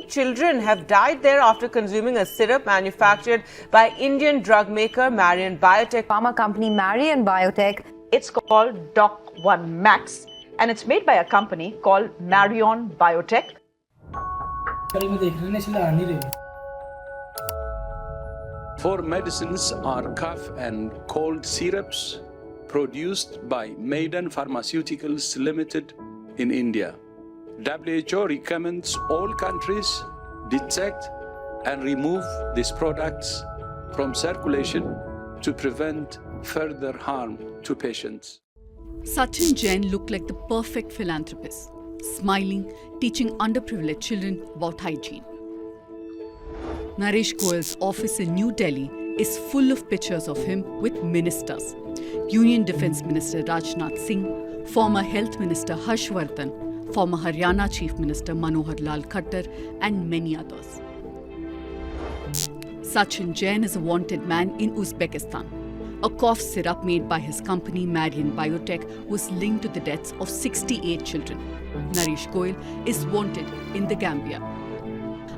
8 children have died there after consuming a syrup manufactured by Indian drug maker Marion Biotech. Pharma company Marion Biotech. It's called Doc 1 Max and it's made by a company called Marion Biotech. Four medicines are cough and cold syrups produced by Maiden Pharmaceuticals Limited in India. WHO recommends all countries detect and remove these products from circulation to prevent further harm to patients. Sachin Jain looked like the perfect philanthropist, smiling, teaching underprivileged children about hygiene. Naresh Goyal's office in New Delhi is full of pictures of him with ministers. Union Defence Minister Rajnath Singh, former Health Minister Harshvardhan, former Haryana Chief Minister Manohar Lal Khattar and many others. Sachin Jain is a wanted man in Uzbekistan. A cough syrup made by his company Marion Biotech was linked to the deaths of 68 children. Naresh Goyal is wanted in the Gambia.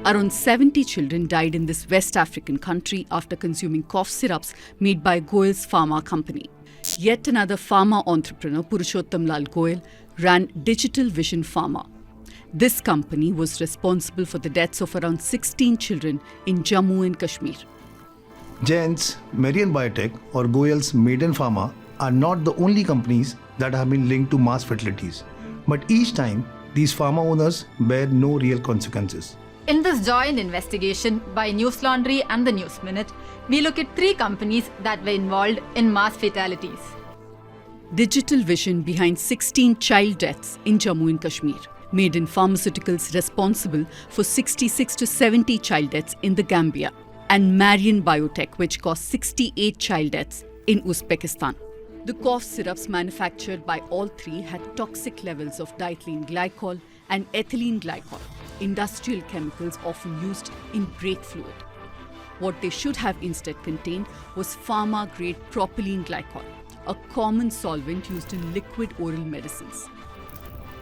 Around 70 children died in this West African country after consuming cough syrups made by Goyal's pharma company. Yet another pharma entrepreneur, Purushottam Lal Goyal, ran Digital Vision Pharma. This company was responsible for the deaths of around 16 children in Jammu and Kashmir. Jain's Marion Biotech or Goyal's Maiden Pharma are not the only companies that have been linked to mass fatalities, but each time these pharma owners bear no real consequences. In this joint investigation by Newslaundry and the News Minute, we look at 3 companies that were involved in mass fatalities. Digital Vision behind 16 child deaths in Jammu and Kashmir. Maiden Pharmaceuticals responsible for 66 to 70 child deaths in the Gambia. And Marion Biotech, which caused 68 child deaths in Uzbekistan. The cough syrups manufactured by all 3 had toxic levels of diethylene glycol and ethylene glycol, industrial chemicals often used in brake fluid. What they should have instead contained was pharma-grade propylene glycol, a common solvent used in liquid oral medicines.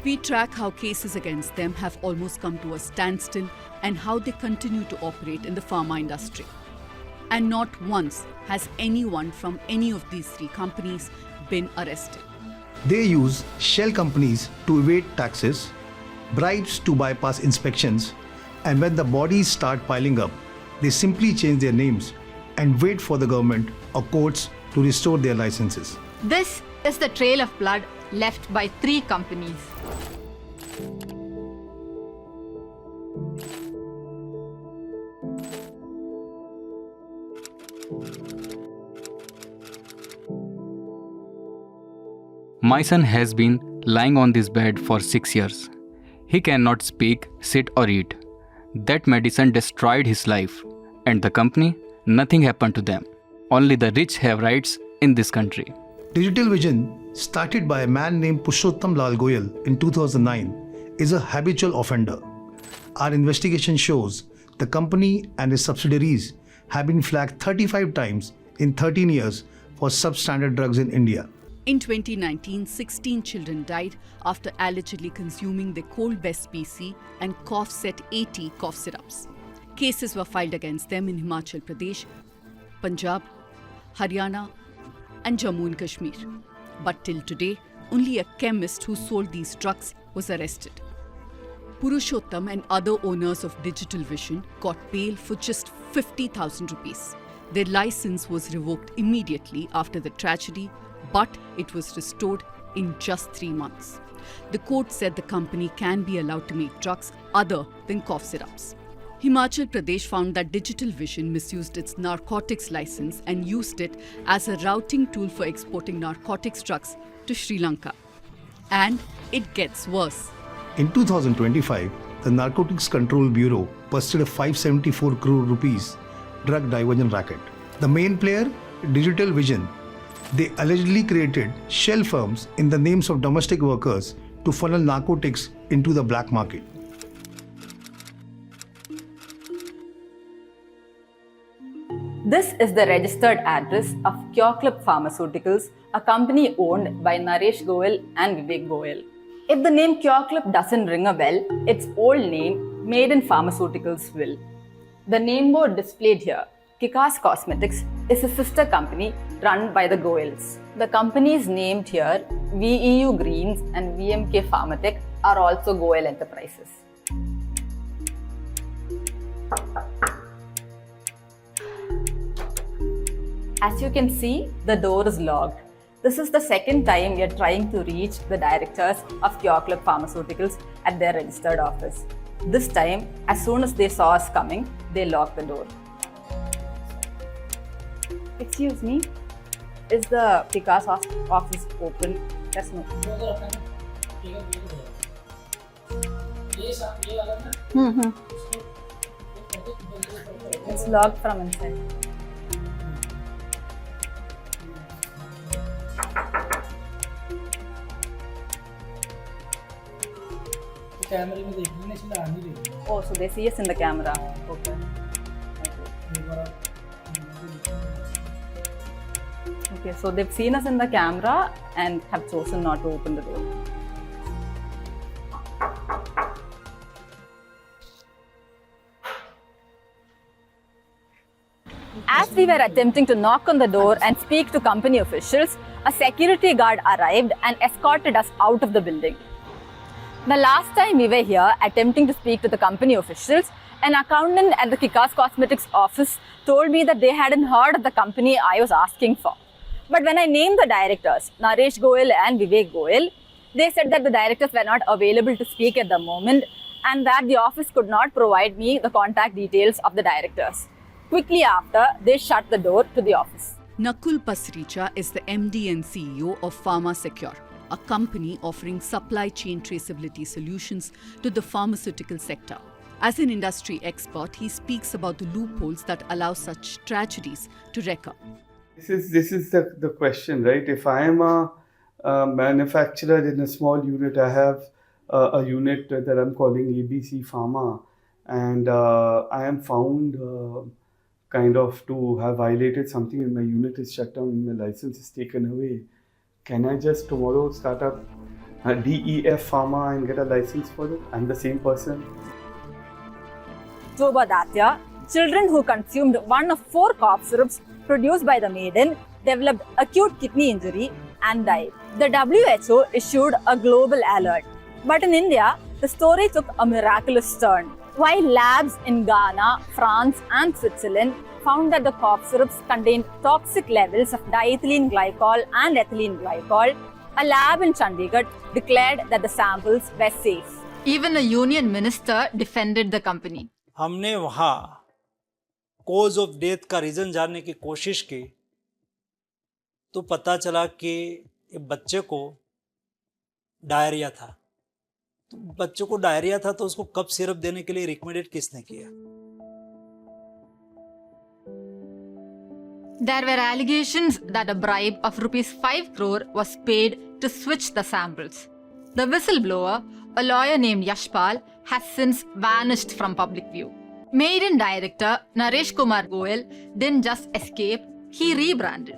We track how cases against them have almost come to a standstill and how they continue to operate in the pharma industry. And not once has anyone from any of these 3 companies been arrested. They use shell companies to evade taxes, bribes to bypass inspections, and when the bodies start piling up, they simply change their names and wait for the government or courts to restore their licenses. This is the trail of blood left by 3 companies. My son has been lying on this bed for 6 years. He cannot speak, sit or eat. That medicine destroyed his life. And the company, nothing happened to them. Only the rich have rights in this country. Digital Vision, started by a man named Purushottam Lal Goyal in 2009, is a habitual offender. Our investigation shows the company and its subsidiaries have been flagged 35 times in 13 years for substandard drugs in India. In 2019, 16 children died after allegedly consuming the cold best PC and cough set 80 cough syrups. Cases were filed against them in Himachal Pradesh, Punjab, Haryana and Jammu and Kashmir. But till today, only a chemist who sold these drugs was arrested. Purushottam and other owners of Digital Vision got bail for just 50,000 rupees. Their license was revoked immediately after the tragedy, but it was restored in just 3 months. The court said the company can be allowed to make drugs other than cough syrups. Himachal Pradesh found that Digital Vision misused its narcotics license and used it as a routing tool for exporting narcotics drugs to Sri Lanka. And it gets worse. In 2025, the Narcotics Control Bureau busted a 574 crore rupees drug diversion racket. The main player, Digital Vision, they allegedly created shell firms in the names of domestic workers to funnel narcotics into the black market. This is the registered address of Cure Club Pharmaceuticals, a company owned by Naresh Goyal and Vivek Goyal. If the name Cure Club doesn't ring a bell, its old name, Maiden Pharmaceuticals will. The name board displayed here, Kikas Cosmetics, is a sister company run by the Goels. The companies named here, VEU Greens and VMK Pharmatech, are also Goel enterprises. As you can see, the door is locked. This is the second time we are trying to reach the directors of Kyoclub Pharmaceuticals at their registered office. This time, as soon as they saw us coming, they locked the door. Excuse me, is the Kikas office open? Yes, no. It's locked from inside. Oh, so they see us in the camera. Okay. Okay, so they've seen us in the camera and have chosen not to open the door. As we were attempting to knock on the door and speak to company officials, a security guard arrived and escorted us out of the building. The last time we were here attempting to speak to the company officials, an accountant at the Kikas Cosmetics office told me that they hadn't heard of the company I was asking for. But when I named the directors, Naresh Goel and Vivek Goel, they said that the directors were not available to speak at the moment and that the office could not provide me the contact details of the directors. Quickly after, they shut the door to the office. Nakul Pasricha is the MD and CEO of Pharma Secure, a company offering supply chain traceability solutions to the pharmaceutical sector. As an industry expert, he speaks about the loopholes that allow such tragedies to recur. This is the question, right? If I am a manufacturer in a small unit, I have a unit that I'm calling ABC Pharma, and I am found kind of to have violated something and my unit is shut down and my license is taken away. Can I just tomorrow start up a DEF Pharma and get a license for it? I'm the same person. October that year, children who consumed one of 4 cough syrups produced by the Maiden developed acute kidney injury and died. The WHO issued a global alert. But in India, the story took a miraculous turn. While labs in Ghana, France and Switzerland found that the cough syrups contained toxic levels of diethylene glycol and ethylene glycol, a lab in Chandigarh declared that the samples were safe. Even a union minister defended the company. हमने वहाँ cause of death का reason जानने की कोशिश की तो पता चला कि बच्चे को डायरिया था। तो बच्चे को डायरिया था तो उसको कफ सिरप देने के लिए रिकमेंडेड किसने किया? There were allegations that a bribe of rupees 5 crore was paid to switch the samples. The whistleblower, a lawyer named Yashpal, has since vanished from public view. Maiden director Naresh Kumar Goel didn't just escape, he rebranded.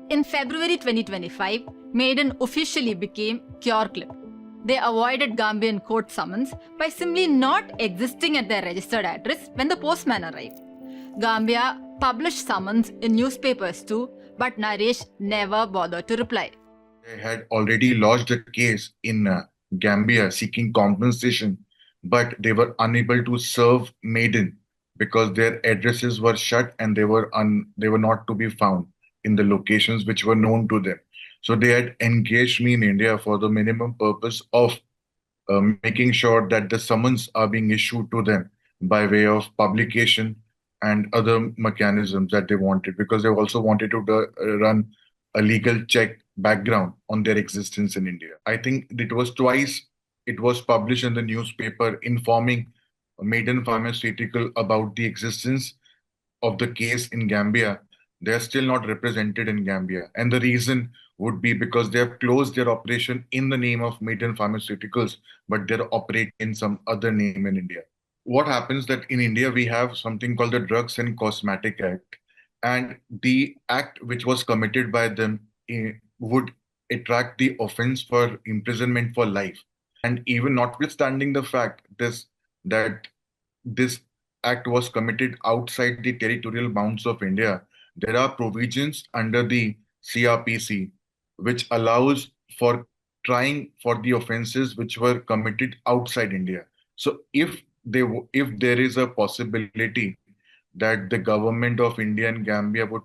In February 2025, Maiden officially became Kyoclub. They avoided Gambian court summons by simply not existing at their registered address when the postman arrived. Gambia published summons in newspapers too, but Naresh never bothered to reply. They had already lodged a case in Gambia seeking compensation, but they were unable to serve Maiden because their addresses were shut and they were not to be found in the locations which were known to them. So they had engaged me in India for the minimum purpose of making sure that the summons are being issued to them by way of publication and other mechanisms that they wanted, because they also wanted to run a legal check background on their existence in India. I think it was twice it was published in the newspaper informing Maiden Pharmaceutical about the existence of the case in Gambia. They are still not represented in Gambia. And the reason would be because they have closed their operation in the name of Maiden Pharmaceuticals, but they're operating in some other name in India. What happens that in India, we have something called the Drugs and Cosmetic Act. And the act which was committed by them would attract the offense for imprisonment for life. And even notwithstanding the fact that this act was committed outside the territorial bounds of India, there are provisions under the CRPC which allows for trying for the offenses which were committed outside India. So if there is a possibility that the government of India and Gambia would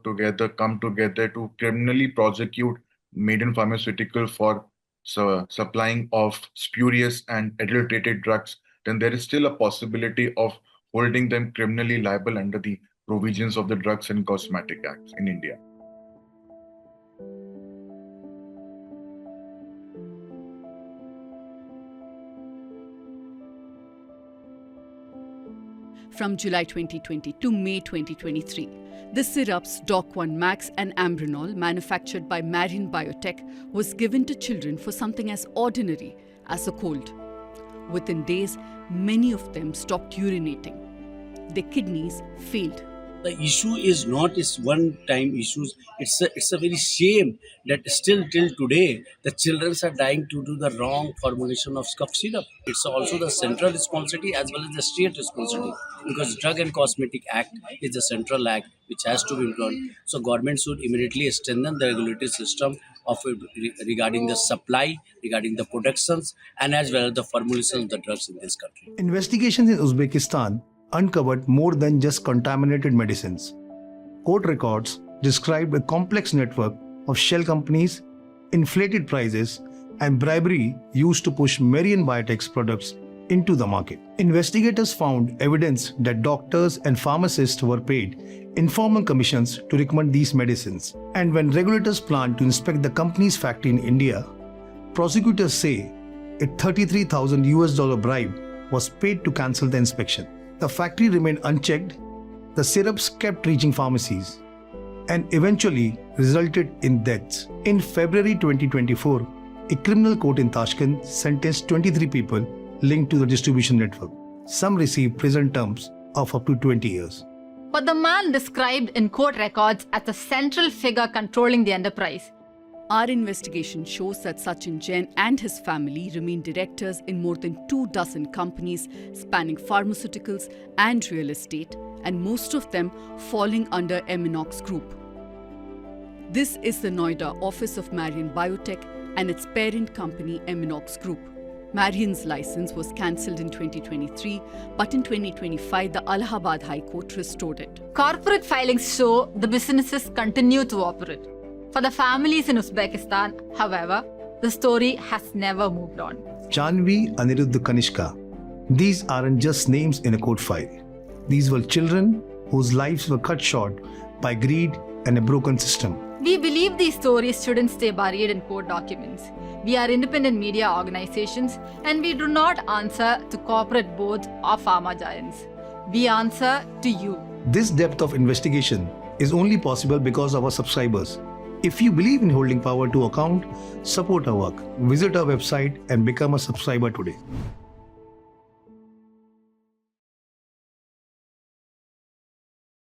come together to criminally prosecute Maiden Pharmaceutical for supplying of spurious and adulterated drugs, then there is still a possibility of holding them criminally liable under the provisions of the Drugs and Cosmetic Act in India. From July 2020 to May 2023, the syrups Doc 1 Max and Ambronol, manufactured by Marion Biotech, was given to children for something as ordinary as a cold. Within days, many of them stopped urinating. Their kidneys failed. The issue is not one-time issues. It's a very shame that still till today the children are dying due to the wrong formulation of cough syrup. It's also the central responsibility as well as the state responsibility, because Drug and Cosmetic Act is the central act which has to be implemented. So government should immediately strengthen the regulatory system of regarding the supply, regarding the productions, and as well as the formulation of the drugs in this country. Investigations in Uzbekistan uncovered more than just contaminated medicines. Court records described a complex network of shell companies, inflated prices, and bribery used to push Marion Biotech's products into the market. Investigators found evidence that doctors and pharmacists were paid informal commissions to recommend these medicines. And when regulators planned to inspect the company's factory in India, prosecutors say a $33,000 bribe was paid to cancel the inspection. The factory remained unchecked, the syrups kept reaching pharmacies, and eventually resulted in deaths. In February 2024, a criminal court in Tashkent sentenced 23 people linked to the distribution network. Some received prison terms of up to 20 years. But the man described in court records as the central figure controlling the enterprise. Our investigation shows that Sachin Jain and his family remain directors in more than 24 companies spanning pharmaceuticals and real estate, and most of them falling under Eminox Group. This is the Noida office of Marion Biotech and its parent company Eminox Group. Marion's license was cancelled in 2023, but in 2025 the Allahabad High Court restored it. Corporate filings show the businesses continue to operate. For the families in Uzbekistan, however, the story has never moved on. Janvi, Aniruddha, Kanishka. These aren't just names in a court file. These were children whose lives were cut short by greed and a broken system. We believe these stories shouldn't stay buried in court documents. We are independent media organizations and we do not answer to corporate boards or pharma giants. We answer to you. This depth of investigation is only possible because of our subscribers. If you believe in holding power to account, support our work. Visit our website and become a subscriber today.